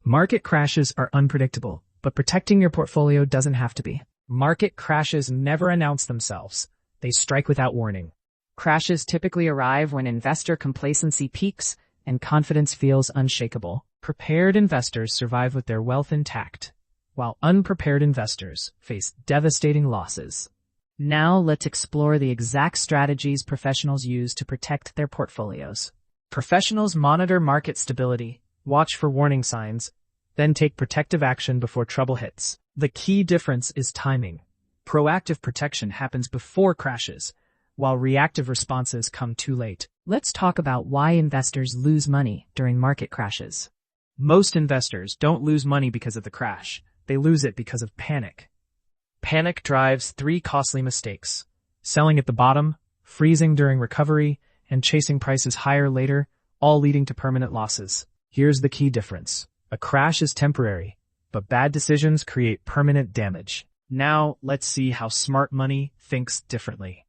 Market crashes are unpredictable, but protecting your portfolio doesn't have to be. Market crashes never announce themselves. They strike without warning. Crashes typically arrive when investor complacency peaks and confidence feels unshakable. Prepared investors survive with their wealth intact, while unprepared investors face devastating losses. Now let's explore the exact strategies professionals use to protect their portfolios. Professionals monitor market stability, watch for warning signs, then take protective action before trouble hits. The key difference is timing. Proactive protection happens before crashes, while reactive responses come too late. Let's talk about why investors lose money during market crashes. Most investors don't lose money because of the crash. They lose it because of panic. Panic drives 3 costly mistakes: selling at the bottom, freezing during recovery, and chasing prices higher later, all leading to permanent losses. Here's the key difference. A crash is temporary, but bad decisions create permanent damage. Now, let's see how smart money thinks differently.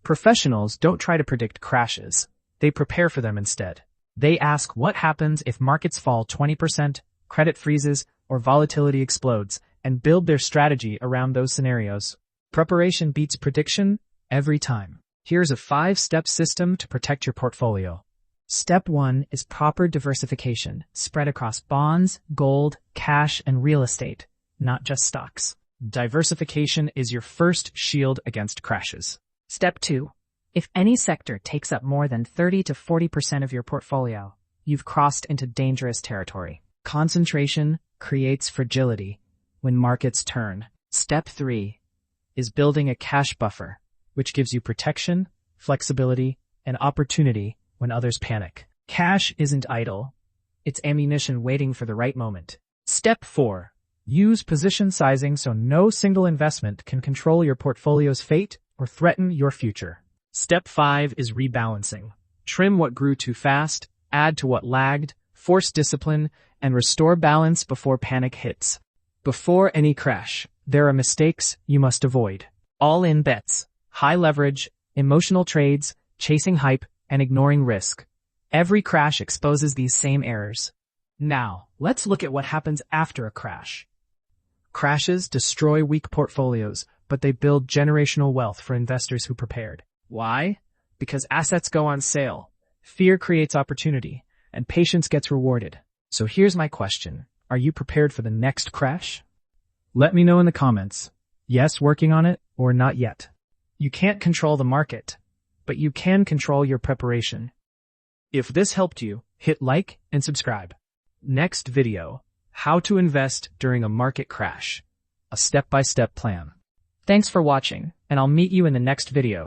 Professionals don't try to predict crashes. They prepare for them instead. They ask what happens if markets fall 20%, credit freezes, or volatility explodes, and build their strategy around those scenarios. Preparation beats prediction every time. Here's a 5-step system to protect your portfolio. Step 1 is proper diversification, spread across bonds, gold, cash, and real estate, not just stocks. Diversification is your first shield against crashes. Step 2. If any sector takes up more than 30 to 40% of your portfolio, you've crossed into dangerous territory. Concentration creates fragility when markets turn. Step 3 is building a cash buffer, which gives you protection, flexibility, and opportunity when others panic. Cash isn't idle. It's ammunition waiting for the right moment. Step 4. Use position sizing so no single investment can control your portfolio's fate or threaten your future. Step 5 is rebalancing. Trim what grew too fast, add to what lagged, force discipline, and restore balance before panic hits. Before any crash, there are mistakes you must avoid. All-in bets, high leverage, emotional trades, chasing hype, and ignoring risk. Every crash exposes these same errors. Now, let's look at what happens after a crash. Crashes destroy weak portfolios, but they build generational wealth for investors who prepared. Why? Because assets go on sale, fear creates opportunity, and patience gets rewarded. So here's my question. Are you prepared for the next crash? Let me know in the comments. Yes, working on it, or not yet. You can't control the market, but you can control your preparation. If this helped you, hit like and subscribe. Next video, how to invest during a market crash. A step-by-step plan. Thanks for watching, and I'll meet you in the next video.